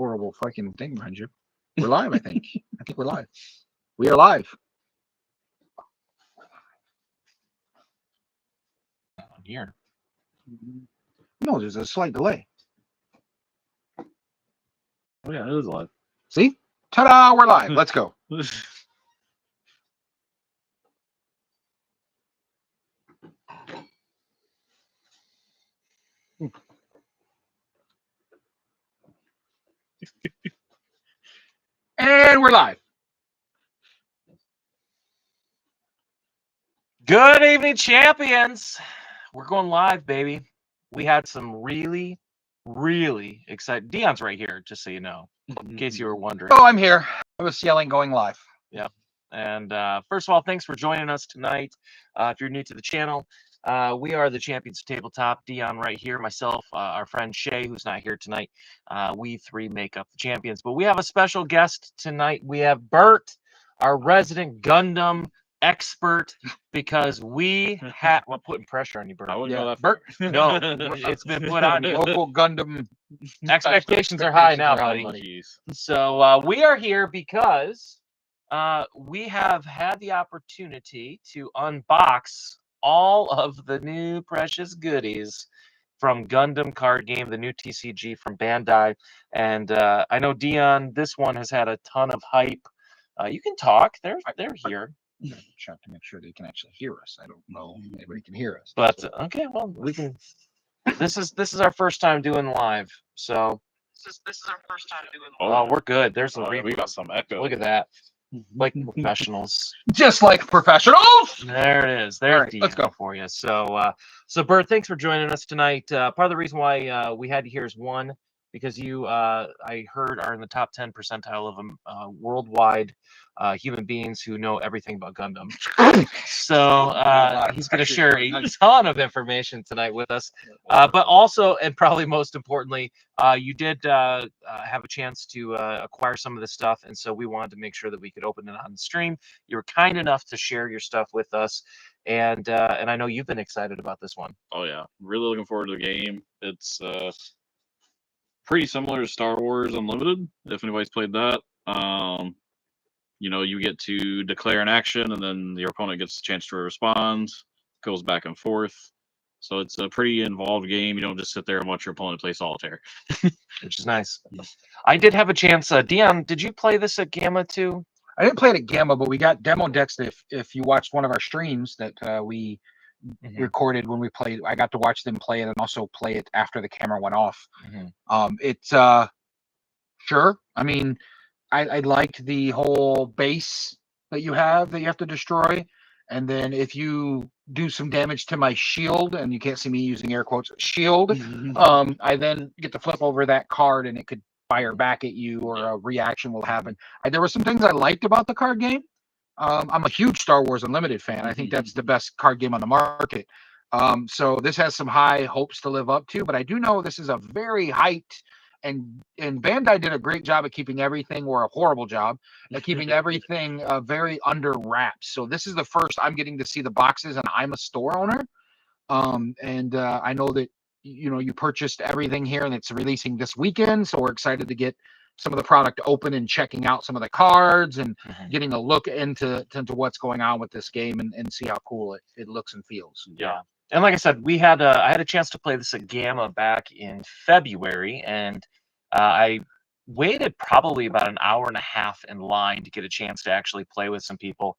horrible fucking thing behind you. We're live, I think. I think we're live. We are live. On here. No, there's a slight delay. Oh yeah, it is live. See? Ta-da! We're live. Let's go. And we're live. Good evening, champions. We're going live, baby. We had some really exciting. Dion's right here, just so you know, in case you were wondering. Oh, I'm here. I was yelling going live. Yeah. And first of all, thanks for joining us tonight. If you're new to the channel, we are the champions of tabletop. Dion right here, myself, our friend Shay, who's not here tonight. We three make up the champions. But we have a special guest tonight. We have Bert, our resident Gundam expert, because we had we're putting pressure on you, Bert. I wouldn't go that Bert, far. no, it's been put on you. Local Gundam. Expectations are high now, Oh, buddy. jeez. So we are here because we have had the opportunity to unbox all of the new precious goodies from Gundam card game, the new TCG from Bandai. And I know, Dion, this one has had a ton of hype. You can talk. They're here. Check to make sure they can actually hear us. I don't know if anybody can hear us. But okay, well, we can. This is our first time doing live, so this is our first time doing. Oh, we're good. There's a We got some echo. Look at that, like professionals. Just like professionals. There it is. There's right, let's go for you. So, so Bert, thanks for joining us tonight. Part of the reason why we had you here is one, because you, I heard, are in the top 10 percentile of worldwide human beings who know everything about Gundam. So he's going to share a ton of information tonight with us. But also, and probably most importantly, you did have a chance to acquire some of this stuff, and so we wanted to make sure that we could open it on the stream. You were kind enough to share your stuff with us, and I know you've been excited about this one. Oh yeah, really looking forward to the game. It's pretty similar to Star Wars Unlimited, if anybody's played that. You know, you get to declare an action, and then your opponent gets a chance to respond. Goes back and forth. So it's a pretty involved game. You don't just sit there and watch your opponent play solitaire. Which is nice. I did have a chance. Dion, did you play this at Gamma too? I didn't play it at Gamma, but we got demo decks. If you watched one of our streams that we recorded when we played, I got to watch them play it and also play it after the camera went off. It's sure. I mean, I liked the whole base that you have to destroy, and then if you do some damage to my shield, and you can't see me using air quotes, shield, I then get to flip over that card and it could fire back at you, or a reaction will happen. There were some things I liked about the card game. I'm a huge Star Wars Unlimited fan. I think that's the best card game on the market. So this has some high hopes to live up to, but I do know this is a very hyped, and Bandai did a great job of keeping everything, or a horrible job at keeping everything very under wraps. So this is the first I'm getting to see the boxes, and I'm a store owner. And I know that you purchased everything here, and it's releasing this weekend. So we're excited to get some of the product open and checking out some of the cards and getting a look into what's going on with this game, and see how cool it looks and feels. Yeah. And like I said, I had a chance to play this at Gamma back in February, and I waited probably about an hour and a half in line to get a chance to actually play with some people.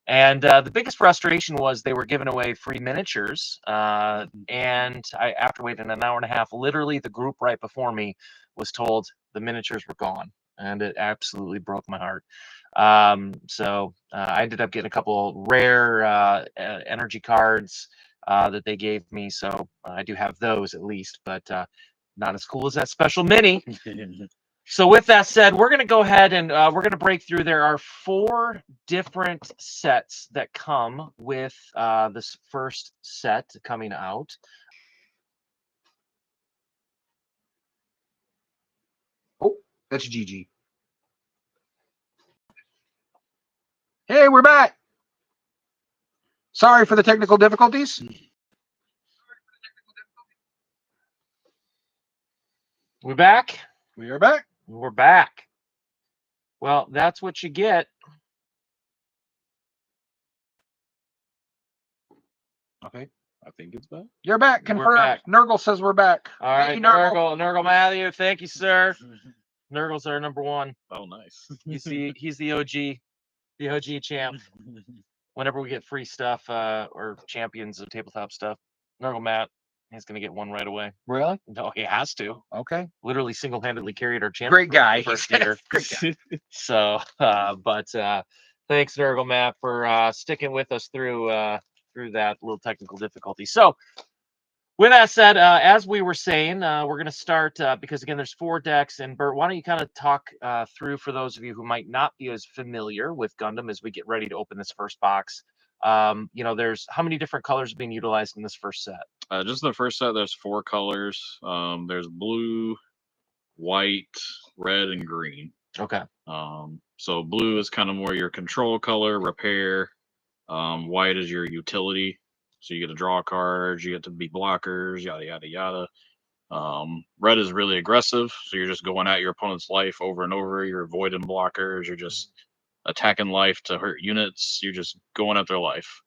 And the biggest frustration was they were giving away free miniatures. And after waiting an hour and a half, literally the group right before me was told the miniatures were gone. And it absolutely broke my heart. So I ended up getting a couple rare energy cards that they gave me. So I do have those at least, but not as cool as that special mini. So with that said, we're going to go ahead and we're going to break through. There are 4 different sets that come with this first set coming out. Oh, that's GG. Hey, we're back. Sorry for the technical difficulties. We're back. We are back. We're back. Well, that's what you get. Okay. I think it's back. You're back. We're Confirmed. back. Nurgle says we're back. All right, Nurgle Matthew. Thank you, sir. Nurgle's our number one. Oh, nice. He's the OG champ. Whenever we get free stuff or champions of tabletop stuff, Nurgle Matt, he's gonna get one right away. Really? No, he has to. Okay. Literally single-handedly carried our champion. Great guy. First year. Great guy. So, but thanks, Nurgle Matt, for sticking with us through that little technical difficulty. So, with that said, as we were saying, we're going to start because again, there's 4 decks. And Bert, why don't you kind of talk through for those of you who might not be as familiar with Gundam as we get ready to open this first box. There's how many different colors being utilized in this first set? Just the first set, there's 4 colors. There's blue, white, red, and green. Okay. So blue is kind of more your control color, repair. White is your utility. So you get to draw cards, you get to be blockers, yada, yada, yada. Red is really aggressive. So you're just going at your opponent's life over and over. You're avoiding blockers. You're just attacking life to hurt units. You're just going at their life.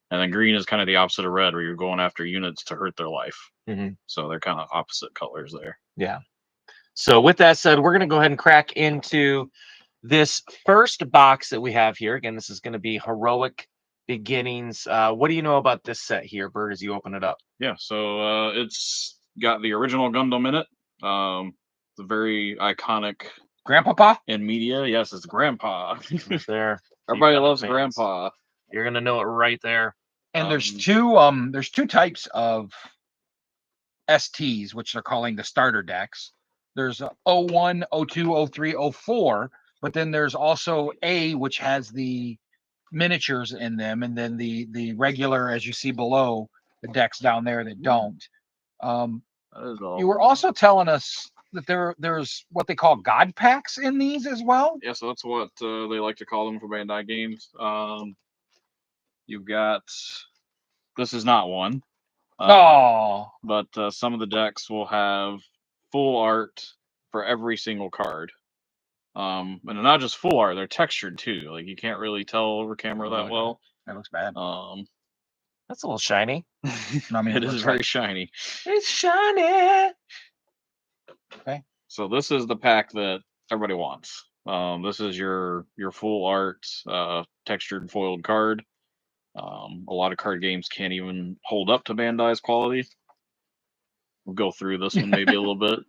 And then green is kind of the opposite of red, where you're going after units to hurt their life. So they're kind of opposite colors there. Yeah. So with that said, we're going to go ahead and crack into this first box that we have here. Again, this is going to be Heroic Beginnings. What do you know about this set here, Bert, as you open it up? Yeah, so it's got the original Gundam in it. It's a very iconic Grandpapa? in media. Yes, it's Grandpa. There. Everybody loves Grandpa. You're going to know it right there. And there's two types of STs, which they're calling the starter decks. There's 01, 02, 03, 04, but then there's also A, which has the miniatures in them, and then the regular, as you see below, the decks down there that don't. You were also telling us that there's what they call God packs in these as well. Yeah, so that's what they like to call them for Bandai games. You've got, this is not one. But some of the decks will have full art for every single card. And they're not just full art, they're textured too. Like you can't really tell over camera that well. That looks bad. That's a little shiny. I mean, it is very shiny. It's shiny. Okay. So this is the pack that everybody wants. This is your full art textured foiled card. A lot of card games can't even hold up to Bandai's quality. We'll go through this one maybe a little bit.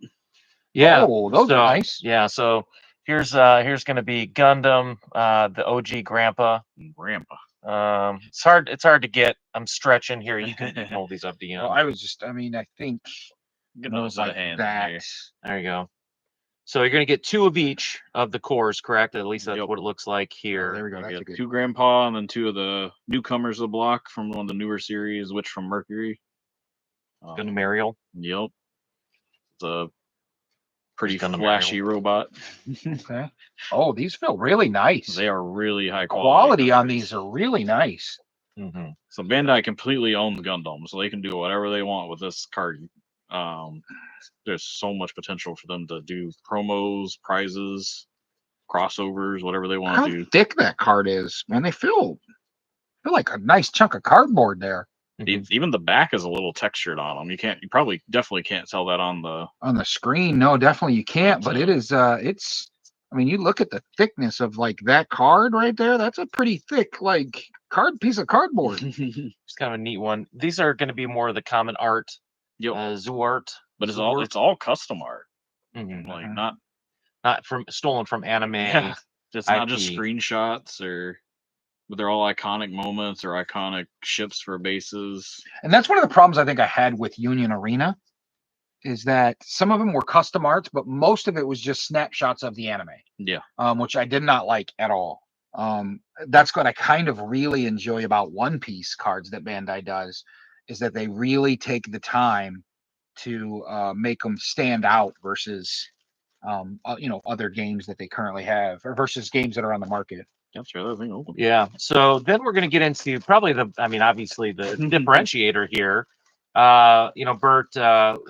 Yeah. Oh, those are nice. Yeah, so here's going to be Gundam, the OG Grandpa. It's hard to get. I'm stretching here. You can hold these up to you. Well, I think Get those out of hand. There. There you go. So you're going to get 2 of each of the cores, correct? At least that's what it looks like here. Oh, there we go. That's 2 Grandpa, and then 2 of the newcomers of the block from one of the newer series, Witch from Mercury. Gundam Ariel. Yep. It's a pretty flashy robot. Okay. Oh, these feel really nice. They are really high quality on these are really nice. So Bandai completely owns Gundam, so they can do whatever they want with this card. There's so much potential for them to do promos, prizes, crossovers, whatever they want to do. How thick that card is, man! They feel like a nice chunk of cardboard there. Even the back is a little textured on them. You probably definitely can't tell that on the screen. No, definitely you can't. But it is. It's. I mean, you look at the thickness of like that card right there. That's a pretty thick piece of cardboard. It's kind of a neat one. These are going to be more of the common art. Zoo art, but it's all custom art. Like not stolen from anime. Yeah. It's not just screenshots but they're all iconic moments or iconic ships for bases. And that's one of the problems I think I had with Union Arena, is that some of them were custom arts, but most of it was just snapshots of the anime. Yeah. Which I did not like at all. That's what I kind of really enjoy about One Piece cards that Bandai does, is that they really take the time to make them stand out versus other games that they currently have, or versus games that are on the market. That's the other thing open. Yeah. So then we're going to get into probably obviously the differentiator here. You know, Bert,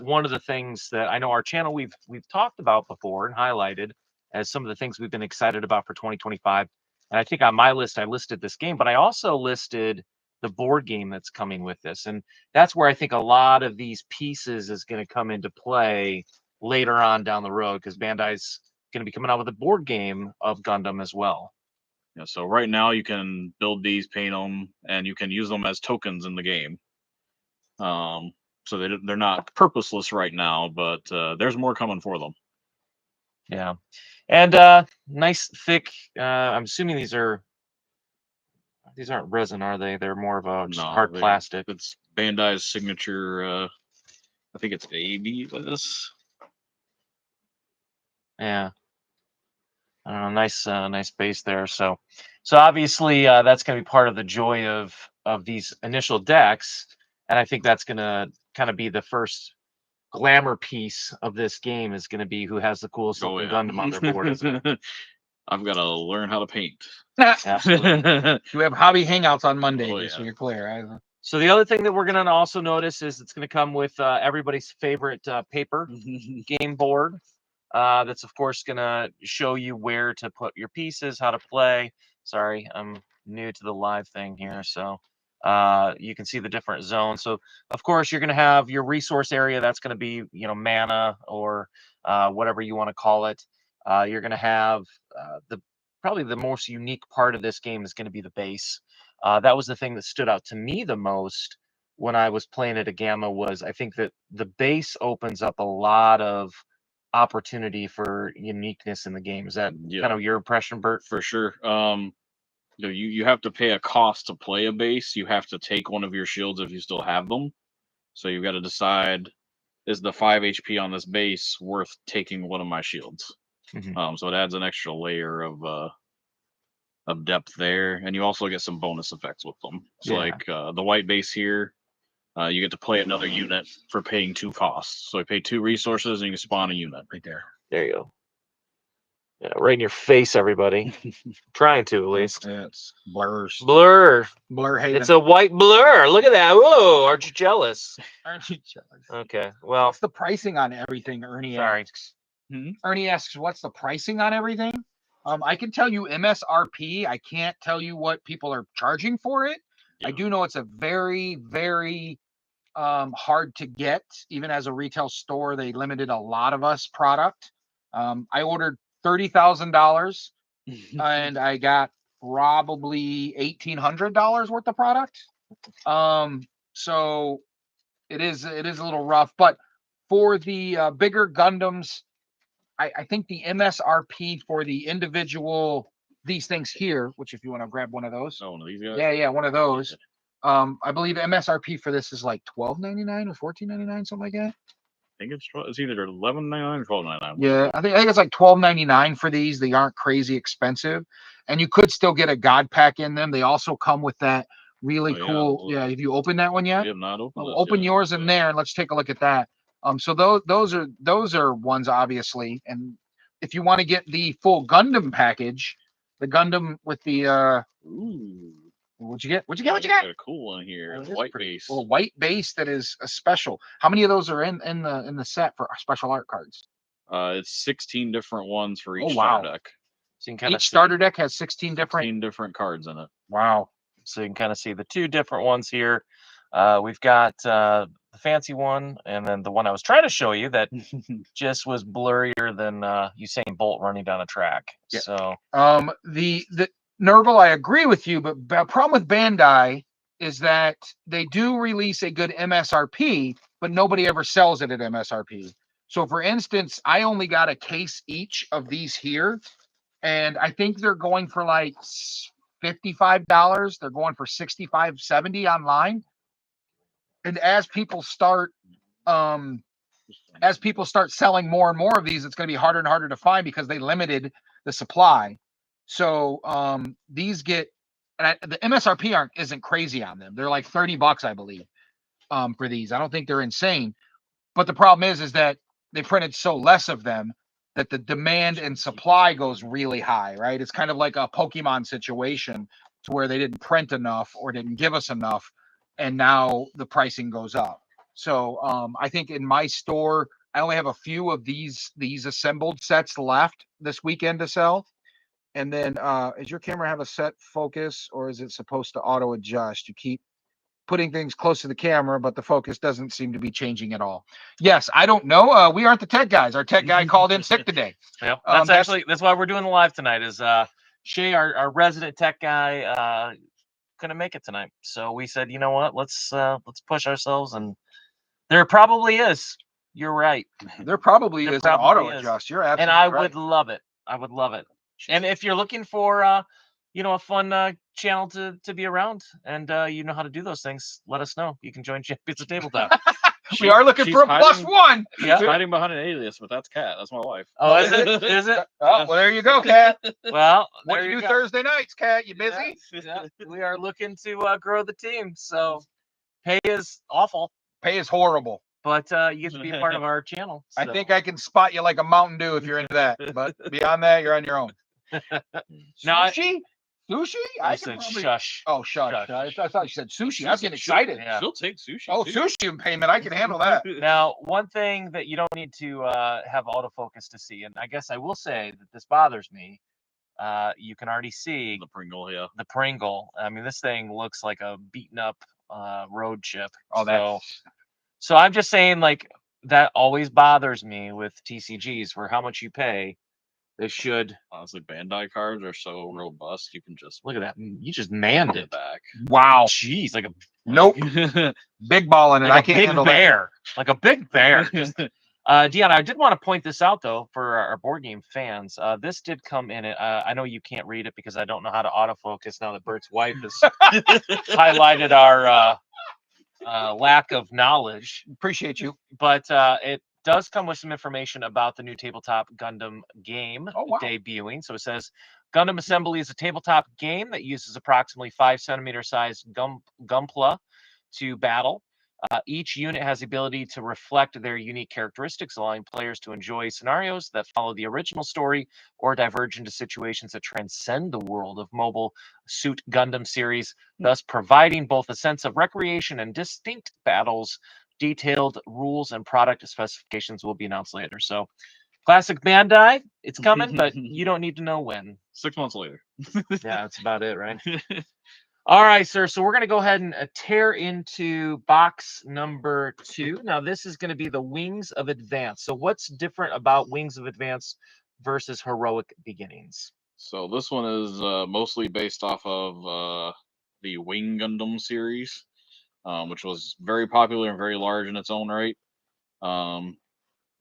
one of the things that I know our channel we've talked about before and highlighted as some of the things we've been excited about for 2025. And I think on my list I listed this game, but I also listed the board game that's coming with this. And that's where I think a lot of these pieces is going to come into play later on down the road, because Bandai's going to be coming out with a board game of Gundam as well. Yeah, so right now you can build these, paint them, and you can use them as tokens in the game. So they're not purposeless right now, but there's more coming for them. Yeah, and nice thick. I'm assuming these aren't resin, are they? They're more of a just hard plastic. It's Bandai's signature. I think it's AB with this. Yeah. Nice base there. So obviously that's going to be part of the joy of these initial decks, and I think that's going to kind of be the first glamour piece of this game, is going to be who has the coolest looking Gundam on their board. I've got to learn how to paint. Absolutely. We have hobby hangouts on Monday, Oh, just so you're clear. So the other thing that we're going to also notice is it's going to come with everybody's favorite paper game board. That's of course going to show you where to put your pieces, how to play. Sorry, I'm new to the live thing here, so you can see the different zones. So of course you're going to have your resource area. That's going to be, you know, mana or whatever you want to call it. You're going to have probably the most unique part of this game is going to be the base. That was the thing that stood out to me the most when I was playing at a Gamma, was I think that the base opens up a lot of opportunity for uniqueness in the game. Is that kind of your impression, Bert? For sure. You have to pay a cost to play a base. You have to take one of your shields if you still have them. So you've got to decide, is the 5 HP on this base worth taking one of my shields? So it adds an extra layer of depth there, and you also get some bonus effects with them. So like the white base here, you get to play another unit for paying 2 costs. So you pay 2 resources and you can spawn a unit right there. There you go. Yeah, right in your face, everybody. Trying to, at least. It's blurs. Blur. Haven. It's a white blur. Look at that. Whoa, aren't you jealous? Aren't you jealous? Okay, well. What's the pricing on everything, Ernie asks? Ernie asks, what's the pricing on everything? I can tell you MSRP. I can't tell you what people are charging for it. I do know it's a very, very hard to get. Even as a retail store, they limited a lot of us product. I ordered $30,000 and I got probably $1,800 worth of product. So it is a little rough, but for the bigger Gundams, I think the MSRP for the individual, these things here, which if you want to grab one of those. Oh, one of these guys? Yeah, one of those. I believe MSRP for this is like $12.99 or $14.99, something like that. I think it's either $11.99 or $12.99. Yeah, I think it's like $12.99 for these. They aren't crazy expensive, and you could still get a God pack in them. They also come with that really cool. Yeah, have you opened that one yet? We have not opened. Open yours in there, and let's take a look at that. So those are ones, obviously, and if you want to get the full Gundam package, the Gundam with the what'd you get? What'd you get? Got a cool one here. White base. Well, white base that is a special. How many of those are in the set for special art cards? It's 16 different ones for each starter deck. So you can each starter deck has 16 different cards in it. Wow. So you can kind of see the 2 different ones here. We've got the fancy one, and then the one I was trying to show you that just was blurrier than Usain Bolt running down a track. Yeah. So the Nurgle, I agree with you, but the problem with Bandai is that they do release a good MSRP, but nobody ever sells it at MSRP. So for instance, I only got a case each of these here, and I think they're going for like $55. They're going for $65, $70 online. And as people start selling more and more of these, it's going to be harder and harder to find because they limited the supply. So these get, and the MSRP isn't crazy on them. They're like $30, I believe, for these. I don't think they're insane. But the problem is that they printed so less of them that the demand and supply goes really high, right? It's kind of like a Pokemon situation to where they didn't print enough or didn't give us enough, and now the pricing goes up. So I think in my store, I only have a few of these assembled sets left this weekend to sell. And then does your camera have a set focus, or is it supposed to auto adjust? You keep putting things close to the camera, but the focus doesn't seem to be changing at all. Yes, I don't know. We aren't the tech guys. Our tech guy called in sick today. Yep. That's why we're doing the live tonight. Is Shay, our resident tech guy, couldn't make it tonight. So we said, you know what? Let's push ourselves, and there probably is. You're right. There probably is an auto adjust. You're absolutely right. And I would love it. I would love it. And if you're looking for a fun channel to be around, and you know how to do those things, let us know. You can join Champions of Tabletop. We are looking for a +1. Yeah, hiding behind an alias, but that's Kat. That's my wife. Oh, is it? Is it? Oh, well, there you go, Kat. Well, what do you do Thursday nights, Kat? You busy? Yeah. We are looking to grow the team. So pay is awful. Pay is horrible. But you get to be a part of our channel. So. I think I can spot you like a Mountain Dew if you're into that. But beyond that, you're on your own. Now, sushi? Sushi? I said shush. Oh, shush. I thought you said sushi. I was getting excited. Yeah. She'll take sushi. Oh, too. Sushi and payment. I can handle that. Now, one thing that you don't need to have autofocus to see, and I guess I will say that this bothers me. You can already see the Pringle. Yeah, the Pringle. I mean, this thing looks like a beaten up road chip. Oh, so I'm just saying, like, that always bothers me with TCGs. For how much you pay, they should. Honestly, Bandai cards are so robust. You can just look at that. You just manned it back. Wow. Jeez, like a nope. Big ball in it. Like I can't handle bear. That. Like a big bear. Deanna, I did want to point this out though for our board game fans. This did come in it. I know you can't read it because I don't know how to autofocus now that Bert's wife has highlighted our lack of knowledge. Appreciate you. But it does come with some information about the new tabletop Gundam game debuting. So it says Gundam Assembly is a tabletop game that uses approximately 5 centimeter sized Gunpla to battle. Each unit has the ability to reflect their unique characteristics, allowing players to enjoy scenarios that follow the original story or diverge into situations that transcend the world of Mobile Suit Gundam series, thus providing both a sense of recreation and distinct battles. Detailed rules and product specifications will be announced later. So, classic Bandai, it's coming, but you don't need to know when. 6 months later. Yeah, that's about it, right? All right, sir. So we're going to go ahead and tear into box number 2. Now, this is going to be the Wings of Advance. So what's different about Wings of Advance versus Heroic Beginnings? So this one is mostly based off of the Wing Gundam series, which was very popular and very large in its own right. It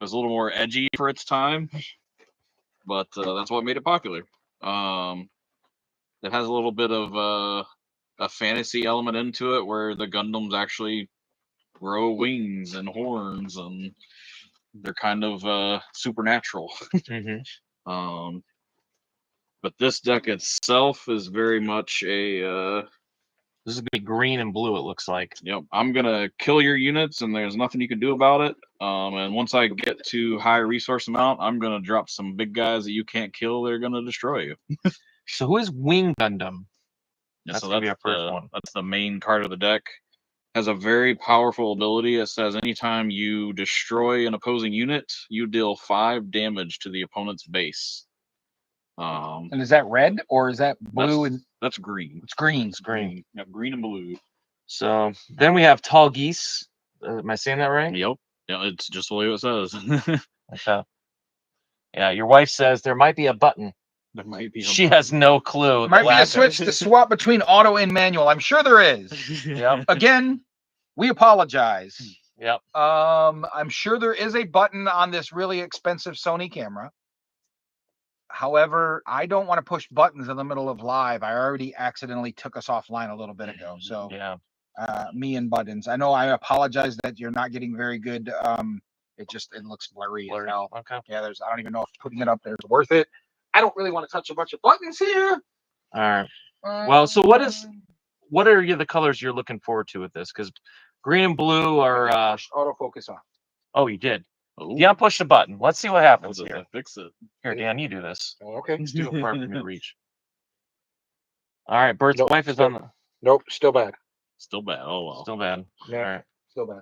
was a little more edgy for its time, but that's what made it popular. It has a little bit of a fantasy element into it where the Gundams actually grow wings and horns and they're kind of supernatural. But this deck itself is very much a this is gonna be green and blue, it looks like. Yep, I'm gonna kill your units and there's nothing you can do about it. And once I get to high resource amount, I'm gonna drop some big guys that you can't kill. They're gonna destroy you. So who is Wing Gundam? That's our first one. That's the main card of the deck. Has a very powerful ability. It says anytime you destroy an opposing unit, you deal 5 damage to the opponent's base. And is that red or is that blue? That's green. It's green. It's green. Yeah, green and blue. So then we have Tall Geese. Am I saying that right? Yep. Yeah, it's just the way it says. Okay. Yeah, your wife says there might be a button. There might be. She has no clue. There might be a switch to swap between auto and manual. I'm sure there is. Yep. Again, we apologize. Yep. I'm sure there is a button on this really expensive Sony camera. However, I don't want to push buttons in the middle of live. I already accidentally took us offline a little bit ago. So yeah. Me and buttons. I know I apologize that you're not getting very good. It looks blurry as hell. Okay. Yeah, I don't even know if putting it up there is worth it. I don't really want to touch a bunch of buttons here. All right. Well, so what are the colors you're looking forward to with this? Because green and blue are autofocus on. Oh, you did. Yeah, push the button. Let's see what happens here. Fix it. Here, Dan, you do this. Okay. It's too far for me to reach. All right, Bert's wife is on the. Nope, still bad. Still bad. Oh well. Still bad. Yeah. All right. Still bad.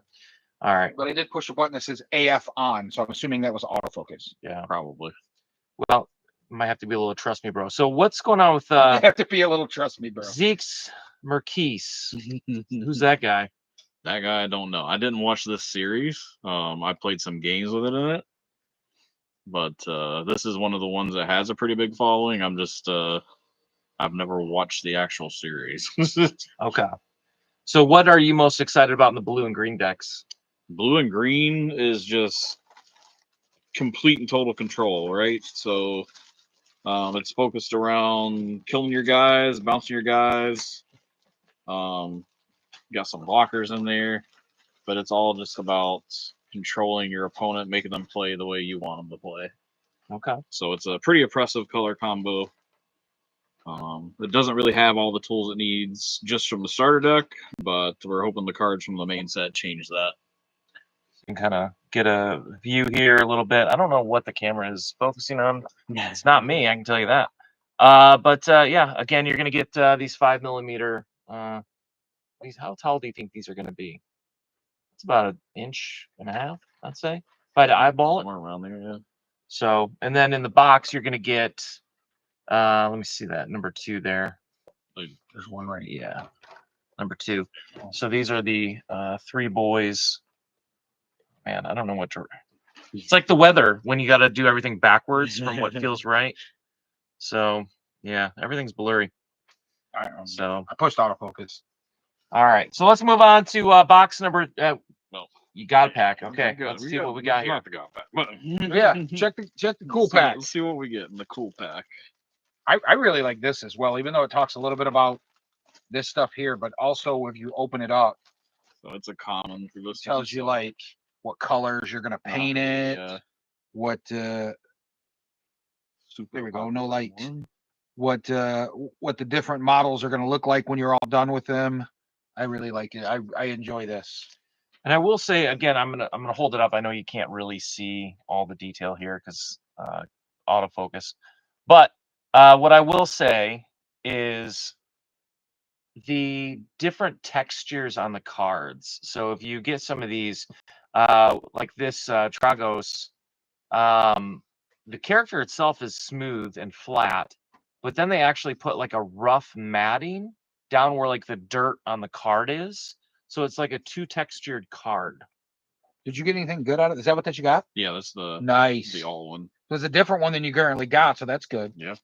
All right. But I did push a button that says AF on, so I'm assuming that was autofocus. Yeah. Probably. Well, might have to be a little trust me, bro. So what's going on with You have to be a little trust me, bro. Zeke's Marquise? Who's that guy? That guy, I don't know. I didn't watch this series. I played some games with it in it, but this is one of the ones that has a pretty big following. I'm just I've never watched the actual series. Okay. So what are you most excited about in the blue and green decks? Blue and green is just complete and total control, right? So it's focused around killing your guys, bouncing your guys. Got some blockers in there, but it's all just about controlling your opponent, making them play the way you want them to play. Okay. So it's a pretty oppressive color combo. It doesn't really have all the tools it needs just from the starter deck, but we're hoping the cards from the main set change that. You can kind of get a view here a little bit. I don't know what the camera is focusing on. It's not me, I can tell you that. But yeah, again, you're going to get these 5mm. How tall do you think these are going to be? It's about 1.5 inches, I'd say. If I had to eyeball it. Somewhere around there, yeah. So, and then in the box, you're going to get, let me see that, number 2 there. There's one right. Yeah, number 2. So these are the 3 boys. Man, I don't know what to. It's like the weather when you got to do everything backwards from what feels right. So yeah, everything's blurry. So I pushed autofocus. all right, so let's move on to box number. Well, you got a pack. Okay, let's see what we got here. Yeah, check the cool pack. Let's see what we get in the cool pack. I really like this as well, even though it talks a little bit about this stuff here, but also if you open it up, so it's a common for this. Tells you like what colors you're gonna paint it, what there we go, no light. What the different models are gonna look like when you're all done with them. I really like it. I enjoy this. And I will say again, I'm gonna hold it up. I know you can't really see all the detail here because autofocus, but what I will say is the different textures on the cards. So if you get some of these, like this Tragos, the character itself is smooth and flat, but then they actually put like a rough matting down where like the dirt on the card is. So it's like a 2-textured card. Did you get anything good out of it? Is that what you got? Yeah, that's the nice. The all one. So it's a different one than you currently got, so that's good. Yeah.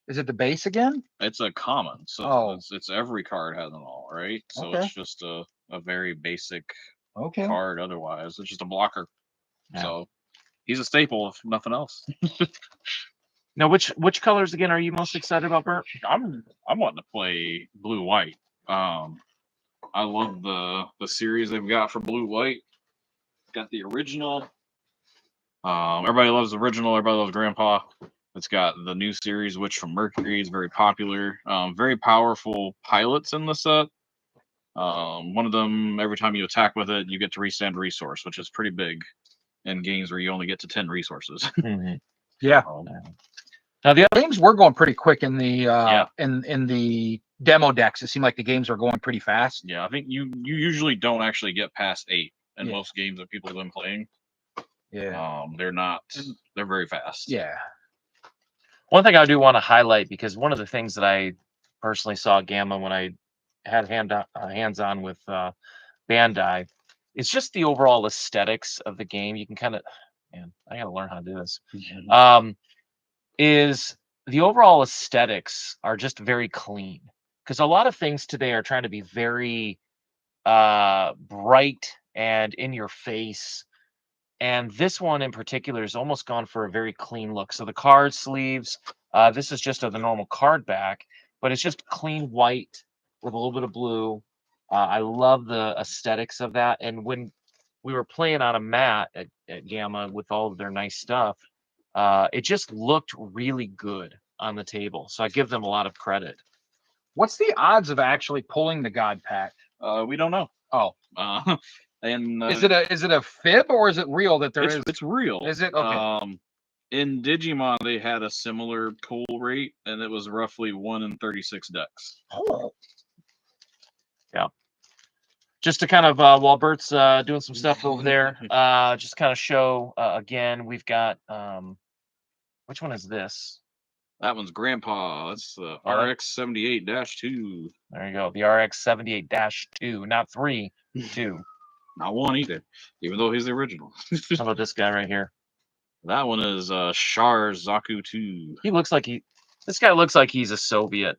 Is it the base again? It's a common, so it's every card has an all, right? So it's just a very basic card. Otherwise, it's just a blocker. Yeah. So he's a staple, if nothing else. Now, which colors again are you most excited about, Bert? I'm wanting to play blue white. I love the series they've got for blue white. Got the original. Everybody loves the original. Everybody loves Grandpa. It's got the new series, Witch from Mercury, is very popular. Very powerful pilots in the set. One of them, every time you attack with it, you get to restand a resource, which is pretty big in games where you only get to 10 resources. Mm-hmm. Yeah. Now the other games were going pretty quick in the in the demo decks. It seemed like the games were going pretty fast. Yeah, I think you usually don't actually get past 8 in most games that people have been playing. Yeah. They're very fast. Yeah. One thing I do want to highlight, because one of the things that I personally saw Gamma when I had hands-on with Bandai, it's just the overall aesthetics of the game. You can kind of, man, I got to learn how to do this. Is the overall aesthetics are just very clean, because a lot of things today are trying to be very bright and in your face. And this one in particular is almost gone for a very clean look. So the card sleeves, this is just the normal card back, but it's just clean white with a little bit of blue. I love the aesthetics of that. And when we were playing on a mat at Gamma with all of their nice stuff, it just looked really good on the table. So I give them a lot of credit. What's the odds of actually pulling the God Pack? We don't know. Oh. And is it a fib or is it real that there is? It's real. Is it? Okay. In Digimon, they had a similar pull rate, and it was roughly 1 in 36 decks. Oh. Yeah. just to kind of while Bert's doing some stuff over there, just kind of show again. We've got which one is this? That one's Grandpa. That's the RX 78-2. There you go. The RX 78-2, not 3, 2. Not 1 either, even though he's the original. How about this guy right here? That one is Shar Zaku 2. This guy looks like he's a Soviet,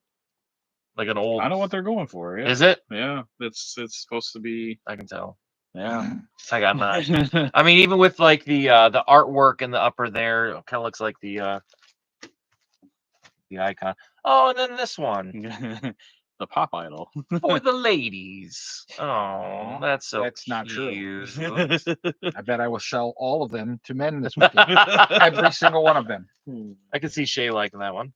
like an old. I know what they're going for. Yeah. Is it? Yeah, it's supposed to be. I can tell. Yeah, I got mine. I mean, even with like the artwork in the upper there, it kind of looks like the icon. Oh, and then this one. The pop idol for the ladies. Oh, that's not true. I bet I will sell all of them to men this weekend. Every single one of them. I can see Shay liking that one.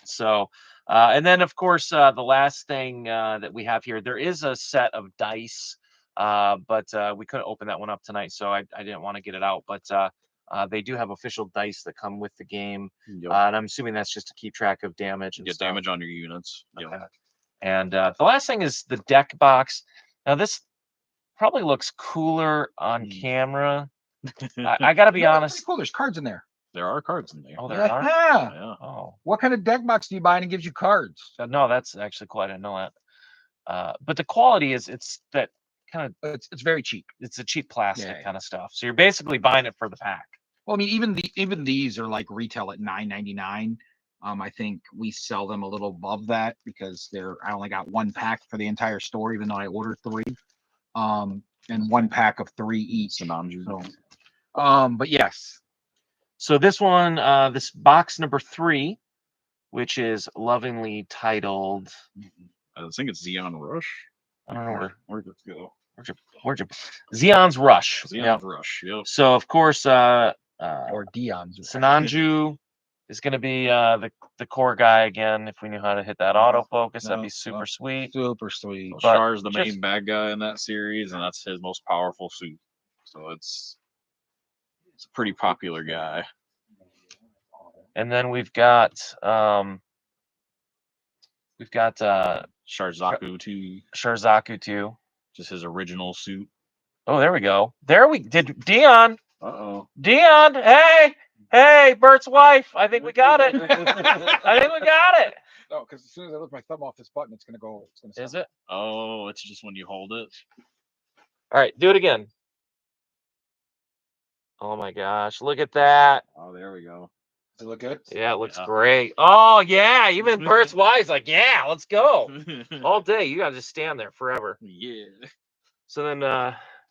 So, and then of course, the last thing that we have here, there is a set of dice, but we couldn't open that one up tonight, so I didn't want to get it out. But they do have official dice that come with the game, Yep. And I'm assuming that's just to keep track of damage and Get stuff. damage on your units. Okay. Yep. And the last thing is the deck box. Now this probably looks cooler on camera. I got to be honest. Cool. There's cards in there. There are cards in there. Oh, there are. Yeah. Oh, what kind of deck box do you buy and it gives you cards? No, that's actually cool. I didn't know that. But the quality it's that kind of. It's very cheap. It's a cheap plastic kind of stuff. So you're basically buying it for the pack. Well, I mean, even these are like retail at $9.99. I think we sell them a little above that because I only got 1 pack for the entire store, even though I ordered 3. And 1 pack of 3 each. So, but yes. So this one, this box number 3, which is lovingly titled. I think it's Xeon Rush. I don't know where'd it go. Where'd you? Xeon's Rush. Xeon's Rush. Yep. So of course, or Dion's. Sinanju is going to be the core guy again. If we knew how to hit that autofocus, that'd be super sweet. Super sweet. Well, Char's the main bad guy in that series, and that's his most powerful suit. So it's a pretty popular guy. And then we've got Sharzaku 2. Sharzaku 2. Just his original suit. Oh, there we go. There we did. Dion. Dion. Hey, Bert's wife. I think we got it. I think we got it. No, because as soon as I lift my thumb off this button, it's gonna go. Is it? Oh, it's just when you hold it. All right, do it again. Oh my gosh, look at that. Oh, there we go. Does it look good? Yeah, it looks great. Oh yeah, even Bert's wife's like, yeah, let's go. All day. You gotta just stand there forever. Yeah. So then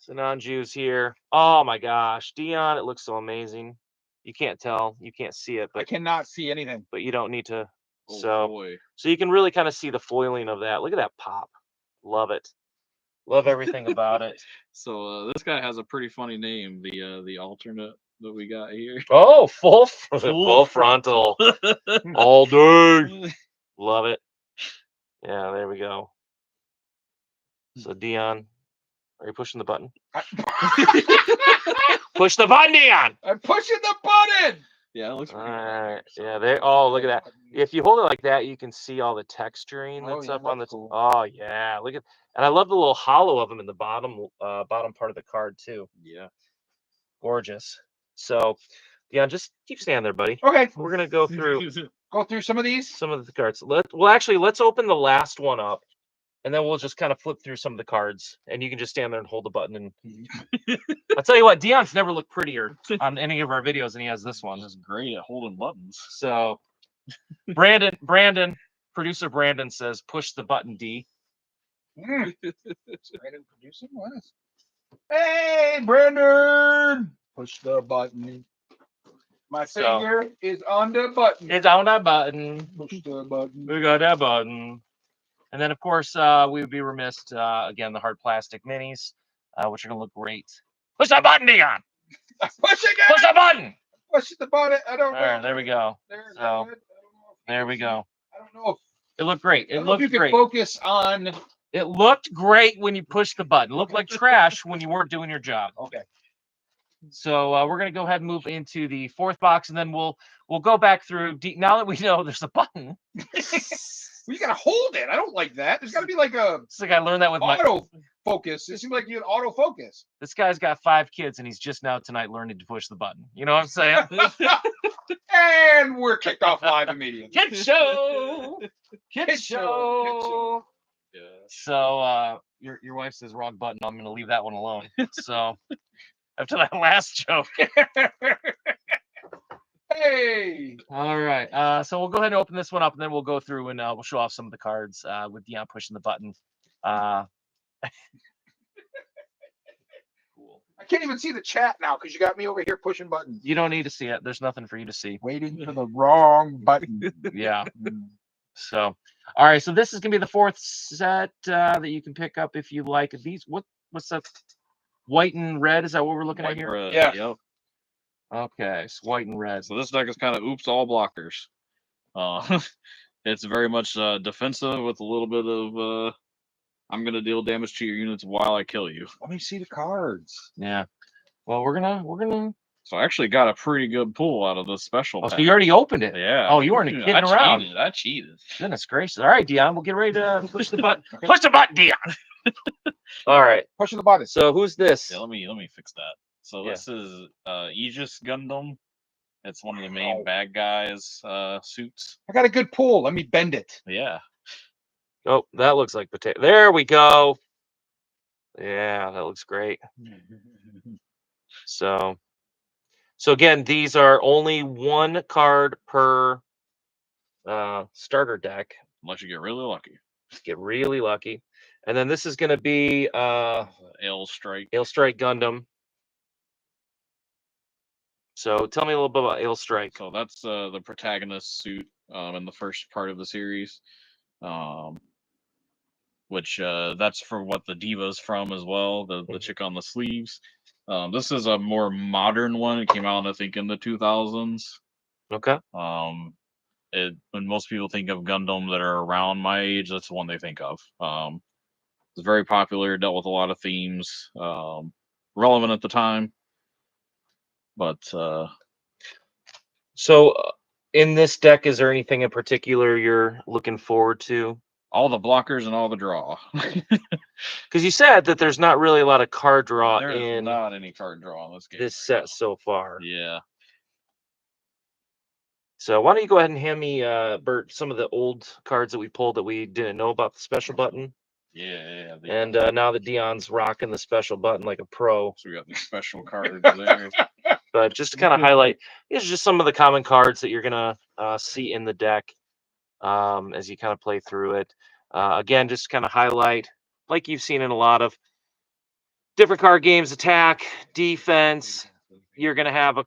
Sinanju's here. Oh my gosh, Dion, it looks so amazing. You can't tell, you can't see it, but I cannot see anything. But you don't need to. Oh, so you can really kind of see the foiling of that. Look at that pop. Love it. Love everything about it. So this guy has a pretty funny name. The alternate that we got here. Oh, full frontal. All day. Love it. Yeah, there we go. So Dion, are you pushing the button? Push the button, Dion. I'm pushing the button. Yeah, it looks all right. Yeah, look at that. If you hold it like that, you can see all the texturing that's up on the. Cool. Oh yeah, look at. And I love the little hollow of them in the bottom part of the card too. Yeah, gorgeous. So, Dion, just keep standing there, buddy. Okay, we're gonna go through some of these. Some of the cards. Let's open the last one up. And then we'll just kind of flip through some of the cards, and you can just stand there and hold the button. And I'll tell you what, Dion's never looked prettier on any of our videos than he has this one. He's great at holding buttons. So, Brandon, producer Brandon says, "Push the button, D." Brandon producing what? Hey, Brandon, push the button. My finger is on the button. It's on that button. Push the button. We got that button. And then, of course, we would be remiss, again, the hard plastic minis, which are going to look great. Push that button, Dion! Push the button! Push the button. I don't know. All right, there we go. So, there we go. I don't know if it looked great. It looked great. Focus on. It looked great when you pushed the button. It looked like trash when you weren't doing your job. Okay. So we're going to go ahead and move into the 4th box, and then we'll go back through. Now that we know there's a button. Well, you gotta hold it. I don't like that. There's gotta be like a. It's like I learned that with focus. It seemed like you had autofocus. This guy's got 5 kids, and he's just now tonight learning to push the button. You know what I'm saying? And we're kicked off live immediately. Kid show. Kid show. Yeah. So your wife says wrong button. I'm gonna leave that one alone. So after that last joke. Hey. All right. So we'll go ahead and open this one up, and then we'll go through and we'll show off some of the cards with Dion pushing the button. Cool. I can't even see the chat now because you got me over here pushing buttons. You don't need to see it. There's nothing for you to see. Waiting for the wrong button. Yeah. So, all right. So this is gonna be the 4th set that you can pick up if you like. These what's that? White and red? Is that what we're looking at here? Red, Yeah. Yep. Okay. So white and red. So this deck is kind of oops all blockers. It's very much defensive with a little bit of I'm gonna deal damage to your units while I kill you. Let me see the cards. Yeah. Well, we're gonna. So I actually got a pretty good pull out of this special. Oh, so pack. you already opened it. Yeah. Oh, you weren't kidding around. I cheated. Goodness gracious. All right, Dion. We'll get ready to push the button. Push the button, Dion. All right. Pushing the button. So who's this? Yeah, let me fix that. So Yeah. this is Aegis Gundam. It's one of the main bad guys suits. I got a good pull. Let me bend it. Yeah. Oh, that looks like potato. There we go. Yeah, that looks great. So again, these are only 1 card per starter deck. Unless you get really lucky. Get really lucky. And then this is going to be Ale Strike. Ale Strike Gundam. So tell me a little bit about Ale Strike. So that's the protagonist suit in the first part of the series. Which that's for what the diva's from as well, the chick on the sleeves. This is a more modern one. It came out, I think, in the 2000s. Okay. When most people think of Gundam that are around my age, that's the one they think of. It's very popular, dealt with a lot of themes, relevant at the time. But so in this deck, is there anything in particular you're looking forward to? all the blockers and all the draw. Because you said that there's not really a lot of card draw There's in not any card draw in this game. this set so far. Yeah. So why don't you go ahead and hand me, Bert, some of the old cards that we pulled that we didn't know about the special button. Yeah. And now that Dion's rocking the special button like a pro. So we got the special cards there. But just to kind of highlight, these are just some of the common cards that you're going to see in the deck as you kind of play through it. Again, just kind of highlight, like you've seen in a lot of different card games, attack, defense. You're going to have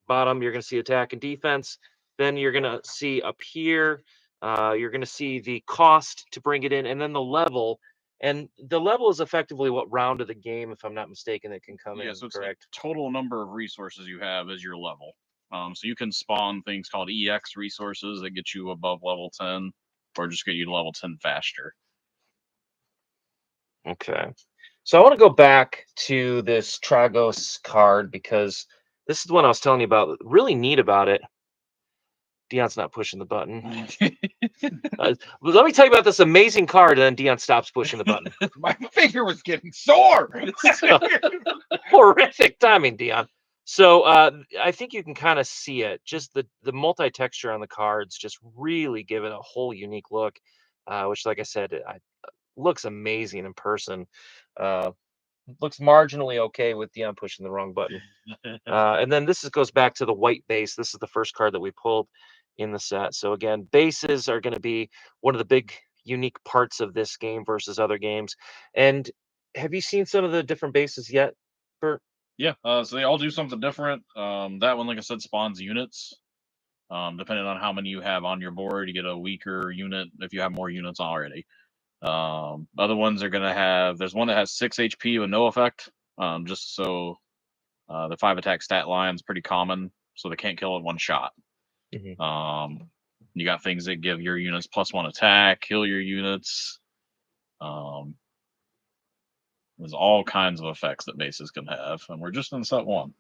bottom, you're going to see attack and defense. Then you're going to see up here, you're going to see the cost to bring it in, and then the level. And the level is effectively what round of the game, if I'm not mistaken, that can come in. So it's correct. the total number of resources you have as your level. So you can spawn things called EX resources that get you above level 10, or just get you to level 10 faster. Okay. So I want to go back to this Tragos card because this is the one I was telling you about. Really neat about it. Dion's not pushing the button. Let me tell you about this amazing card, and then Dion stops pushing the button. My finger was getting sore. Horrific timing, Dion. So I think you can kind of see it. Just the multi-texture on the cards just really give it a whole unique look, which, like I said, looks amazing in person. Looks marginally okay with Dion pushing the wrong button. And then this goes back to the white base. This is the first card that we pulled in the set. So again, bases are going to be one of the big unique parts of this game versus other games. And have you seen some of the different bases yet, Bert? Yeah, so they all do something different. That one, like I said, spawns units. Depending on how many you have on your board, you get a weaker unit if you have more units already. Other ones are going to have, there's one that has 6 HP with no effect, just so the 5 attack stat line is pretty common, so they can't kill it one shot. Mm-hmm. You got things that give your units +1 attack, kill your units. There's all kinds of effects that bases can have, and we're just in set 1.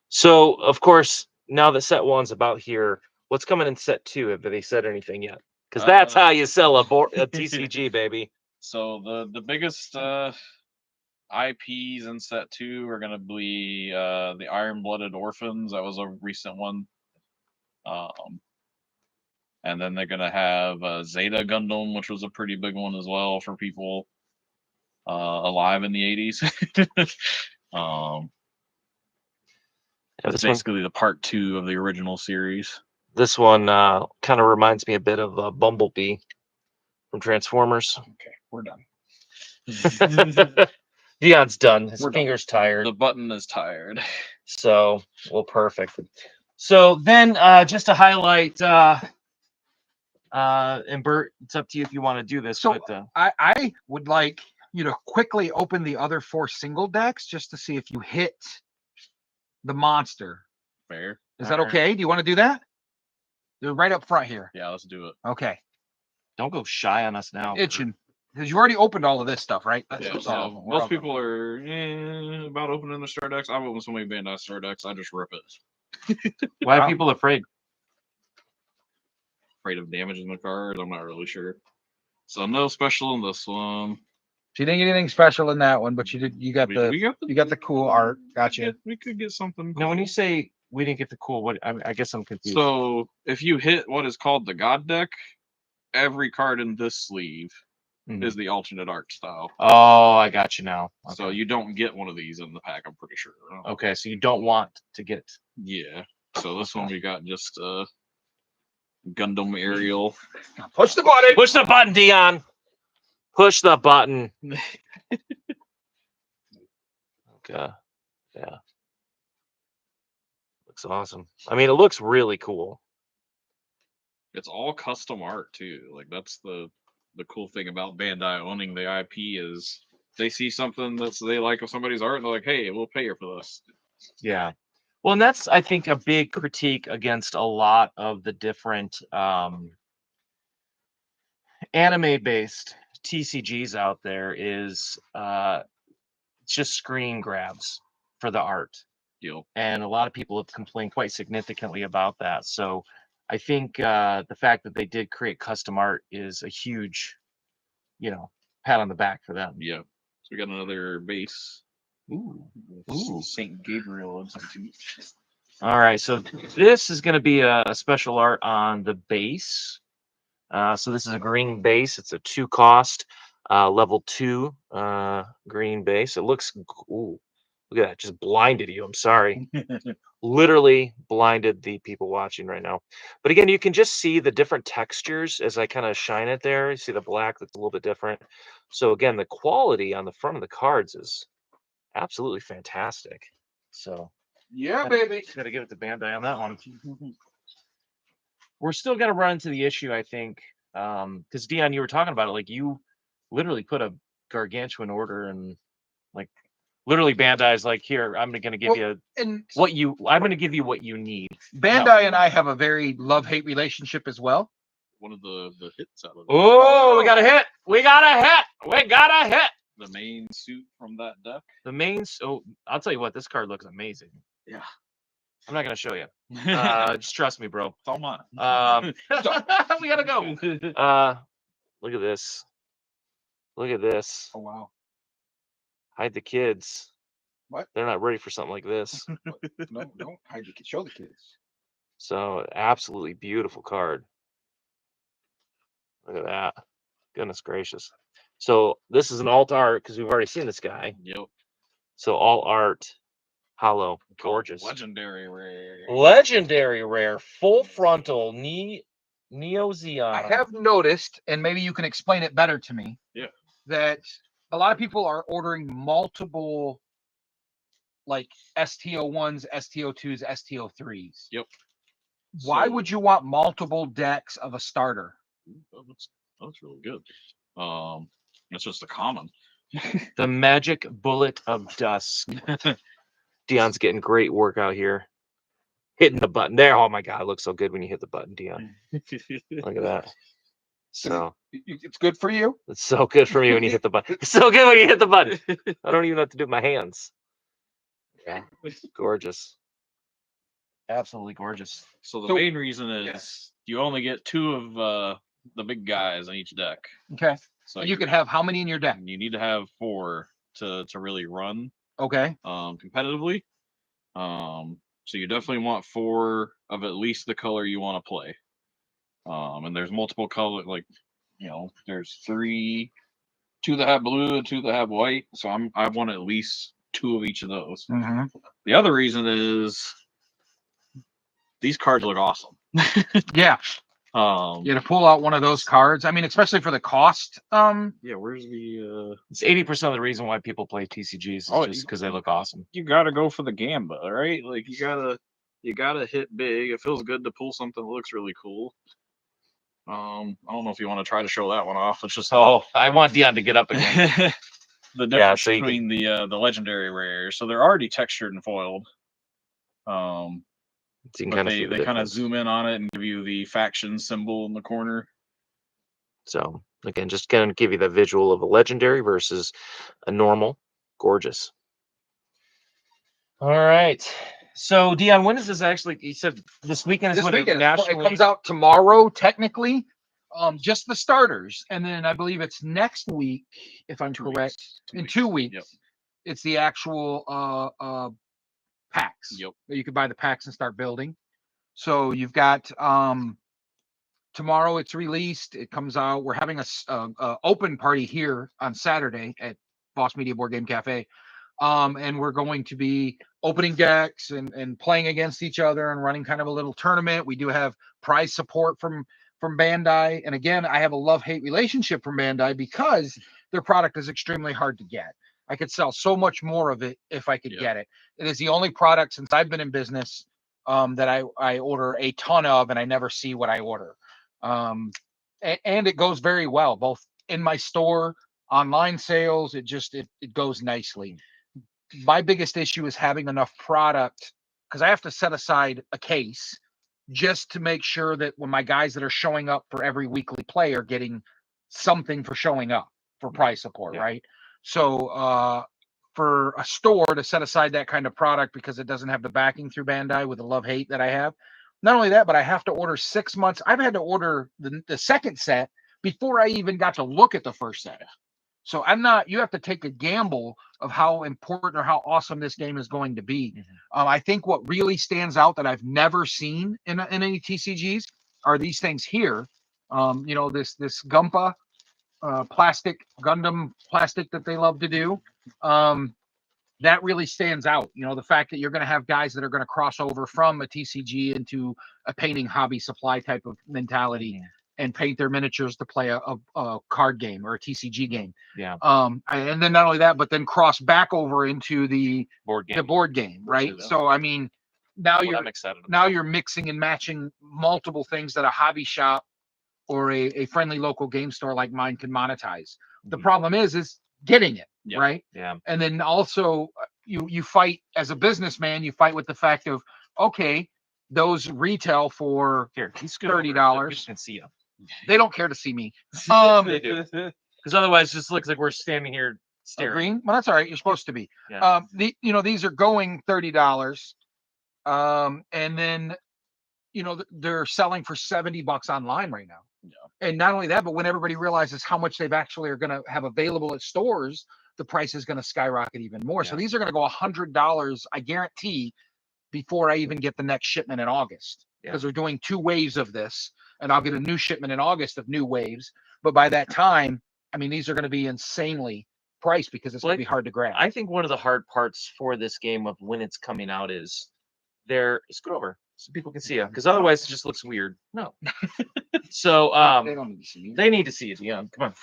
So, of course, now that set 1's about here, what's coming in set 2? Have they said anything yet? Because that's how you sell a TCG, baby. So the biggest IPs in set 2 are gonna be the Iron Blooded Orphans. That was a recent one. And then they're gonna have Zeta Gundam, which was a pretty big one as well for people alive in the 80s. It's basically the part 2 of the original series. This one kind of reminds me a bit of Bumblebee from Transformers. Okay, we're done. Dion's done. His finger's tired. The button is tired. So, well, perfect. So then, just to highlight, and Bert, it's up to you if you want to do this. So but, I would like you to quickly open the other 4 single decks just to see if you hit the monster. Fair. Is that okay? Do you want to do that? They're right up front here. Yeah, let's do it. Okay. Don't go shy on us now. Itching. Because you already opened all of this stuff, right? Yeah, so most people are about opening the star decks. I've opened so many Bandai star decks, I just rip it. Why are people afraid? Afraid of damaging the cards? I'm not really sure. So no special in this one. So you didn't get anything special in that one, but you did. You got the cool art. Gotcha. We could get something. Now, when you say we didn't get the cool, what I guess I'm confused. So if you hit what is called the God deck, every card in this sleeve is the alternate art style. Oh, I got you now. Okay. So you don't get one of these in the pack, I'm pretty sure. Okay, so you don't want to get. Yeah. So this one we got just Gundam Aerial. Push the button. Push the button, Dion. Push the button. Okay. Yeah. Looks awesome. I mean, it looks really cool. It's all custom art too. Like that's the cool thing about Bandai owning the IP is they see something that they like of somebody's art and they're like, hey, we'll pay you for this. Yeah. Well, and that's, I think, a big critique against a lot of the different anime-based TCGs out there is it's just screen grabs for the art. Yep. And a lot of people have complained quite significantly about that. So I think the fact that they did create custom art is a huge, pat on the back for them. Yeah. So we got another base. Ooh. St. Gabriel Institute. All right. So this is going to be a special art on the base. So this is a green base. It's a 2 cost, level 2 green base. It looks, ooh, look at that. Just blinded you. I'm sorry. Literally blinded the people watching right now. But again, you can just see the different textures as I kind of shine it there. You see the black that's a little bit different. So again, the quality on the front of the cards is absolutely fantastic. So yeah, baby. Got to give it to Bandai on that one. We're still going to run into the issue, I think, because Dion, you were talking about it. Like you literally put a gargantuan order and like literally Bandai's like, here, I'm going to give you I'm going to give you what you need. Bandai and I have a very love-hate relationship as well. One of the hits out of it. Oh, we got a hit. We got a hit. We got a hit. The main suit from that deck. I'll tell you what, this card looks amazing. Yeah. I'm not going to show you. Just trust me, bro. It's all mine. We got to go. Look at this. Look at this. Oh, wow. Hide the kids. What? They're not ready for something like this. No, don't hide the kids. Show the kids. So, absolutely beautiful card. Look at that. Goodness gracious. So, this is an alt art because we've already seen this guy. Yep. So, all art, hollow, gorgeous. Legendary rare. Legendary rare. Full frontal, Neo Xeon. I have noticed, and maybe you can explain it better to me. Yeah. That a lot of people are ordering multiple, like STO1s, STO2s, STO3s. Yep. Why would you want multiple decks of a starter? That's really good. That's just a common. The magic bullet of dusk. Dion's getting great work out here. Hitting the button there. Oh my God, it looks so good when you hit the button, Dion. Look at that. So it's good for you. It's so good for me when you hit the button. It's so good when you hit the button. I don't even know what to do with my hands. Yeah, gorgeous. Absolutely gorgeous. So the main reason is you only get 2 of the big guys on each deck. Okay. So And you could have how many in your deck? you need to have 4 to really run Okay. competitively. So you definitely want 4 of at least the color you want to play. And there's multiple color, like, there's 2 that have blue and 2 that have white. So I want at least 2 of each of those. Mm-hmm. The other reason is these cards look awesome. Yeah. Um, To pull out one of those cards. I mean, especially for the cost. yeah, where's the It's 80% of the reason why people play TCGs is just because they look awesome. you gotta go for the gamba, right? Like you gotta hit big. It feels good to pull something that looks really cool. I don't know if you want to try to show that one off. It's just I want Dion to get up again. the difference so you between the legendary rares. So they're already textured and foiled. So you can But kind of they see the kind of difference. zoom in on it and give you the faction symbol in the corner. So again, just kind of give you the visual of a legendary versus a normal. Gorgeous. All right. So Dion, when is this actually? You said this weekend is This when weekend it it nationally comes out tomorrow, technically. Just the starters, and then I believe it's next week, if I'm correct. In 2 weeks, Yep. it's the actual packs. Yep. You could buy the packs and start building. So you've got tomorrow it's released. It comes out. We're having a open party here on Saturday at Boss Media Board Game Cafe. And we're going to be opening decks and playing against each other and running kind of a little tournament. We do have prize support from Bandai. And again, I have a love-hate relationship from Bandai because their product is extremely hard to get. I could sell so much more of it if I could get it. It is the only product since I've been in business that I order a ton of, and I never see what I order. And it goes very well, both in my store, online sales. It goes nicely. My biggest issue is having enough product because I have to set aside a case just to make sure that when my guys that are showing up for every weekly play are getting something for showing up for prize support, right? So for a store to set aside that kind of product because it doesn't have the backing through Bandai with the love-hate that I have. Not only that, but I have to order 6 months. I've had to order the second set before I even got to look at the first set. So you have to take a gamble of how important or how awesome this game is going to be. I think what really stands out that I've never seen in any TCGs are these things here. This Gumpa plastic, Gundam plastic that they love to do. That really stands out. The fact that you're going to have guys that are going to cross over from a TCG into a painting hobby supply type of mentality. And paint their miniatures to play a card game or a TCG game. Yeah. And then not only that, but then cross back over into the board game, right? So I mean, I'm excited. Now you're mixing and matching multiple things that a hobby shop or a friendly local game store like mine can monetize. The problem is getting it, right? Yeah. And then also you fight as a businessman. You fight with the fact of, okay, those retail for $30. You can see them. They don't care to see me. They do. Because otherwise, it just looks like we're standing here staring. Green? Well, that's all right. You're supposed to be. Yeah. These are going $30. And then, they're selling for $70 online right now. Yeah. And not only that, but when everybody realizes how much they've actually are going to have available at stores, the price is going to skyrocket even more. Yeah. So these are going to go $100, I guarantee, before I even get the next shipment in August. Because we're doing 2 waves of this. And I'll get a new shipment in August of new waves. But by that time, I mean, these are going to be insanely priced because it's going to be hard to grab. I think one of the hard parts for this game of when it's coming out is scoot over so people can see you. Because otherwise it just looks weird. No. So they don't need to see you. They need to see you, Dion. Come on.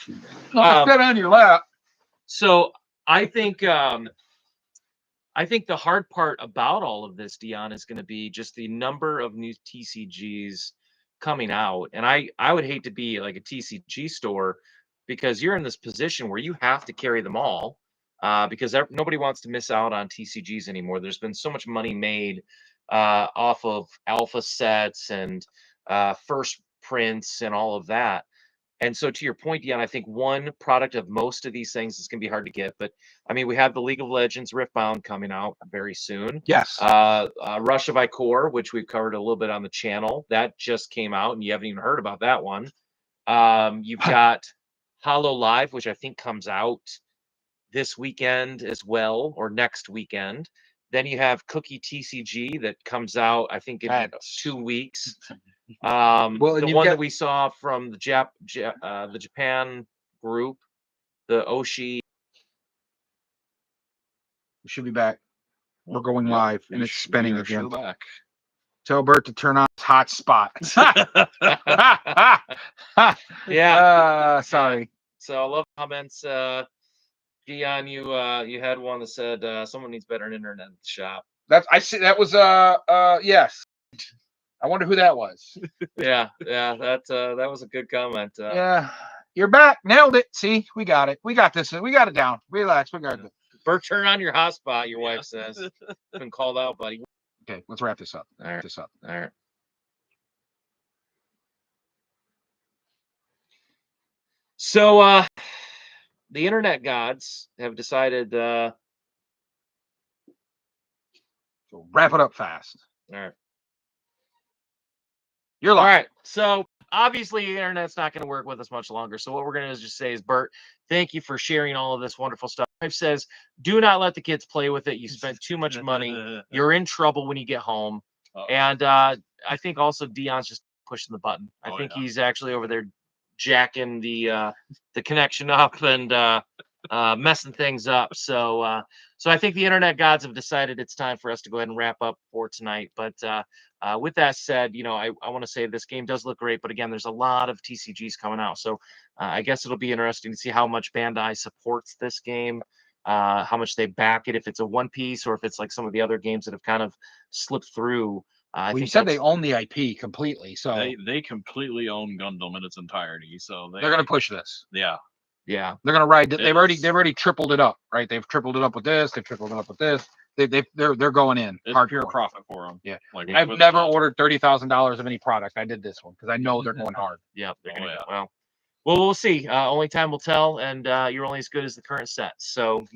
No, sit on your lap. So I think the hard part about all of this, Dion, is going to be just the number of new TCGs coming out. And I would hate to be like a TCG store because you're in this position where you have to carry them all because nobody wants to miss out on TCGs anymore. There's been so much money made off of alpha sets and first prints and all of that. And so to your point, Dion, I think one product of most of these things is going to be hard to get. But I mean, we have the League of Legends Riftbound coming out very soon. Yes. Rush of Icor, which we've covered a little bit on the channel. That just came out and you haven't even heard about that one. You've got Hollow Live, which I think comes out this weekend as well, or next weekend. Then you have Cookie TCG that comes out, I think, in That's 2 weeks. Well, and The you've one got- that we saw from the Japan group, the Oshi. we should be back. We're going Yep, live, and it's spinning we are again. sure back. Tell Bert to turn on his hotspot. Yeah. Sorry. So I love comments. Dion, you had one that said someone needs better internet at the shop. That's I see. That was yes. I wonder who that was. Yeah, that was a good comment. Yeah, you're back. Nailed it. See, we got it. We got this. We got it down. Relax. We got it. Bert, turn on your hotspot. Your wife says. Been called out, buddy. Okay, let's wrap this up. All right. All right. So the internet gods have decided. So wrap it up fast. All right. You're All live. right. So obviously the internet's not going to work with us much longer. So what we're going to just say is, Bert, thank you for sharing all of this wonderful stuff. Wife says, do not let the kids play with it. You spent too much money. You're in trouble when you get home. And I think also Dion's just pushing the button. I think he's actually over there jacking the connection up and messing things up. So I think the internet gods have decided it's time for us to go ahead and wrap up for tonight. But with that said, I want to say this game does look great, but again, there's a lot of TCGs coming out. So I guess it'll be interesting to see how much Bandai supports this game, how much they back it, if it's a one piece or if it's like some of the other games that have kind of slipped through. I Well, you think said they own the IP completely, so They completely own Gundam in its entirety. So they're going to push this. Yeah. Yeah. They're going to ride. They've It's- already tripled it up, right? They've tripled it up with this. They've tripled it up with this. They're going in. It's pure hardcore. profit for them. Yeah. Like I've with never the- ordered $30,000 of any product. I did this one because I know they're going hard. Yeah, they're Oh, gonna yeah. go. Well, we'll see. Only time will tell, and you're only as good as the current set. So,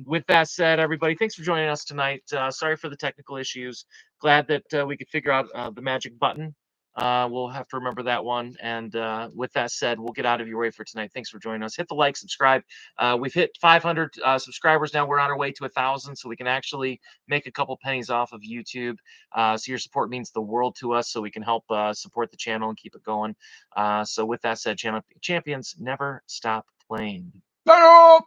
with that said, everybody, thanks for joining us tonight. Sorry for the technical issues. Glad that we could figure out the magic button. We'll have to remember that one. And with that said, we'll get out of your way for tonight. Thanks for joining us. Hit the like, subscribe. We've hit 500 subscribers now. We're on our way to 1,000, so we can actually make a couple pennies off of YouTube. So your support means the world to us, so we can help support the channel and keep it going. So with that said, champions never stop playing. No!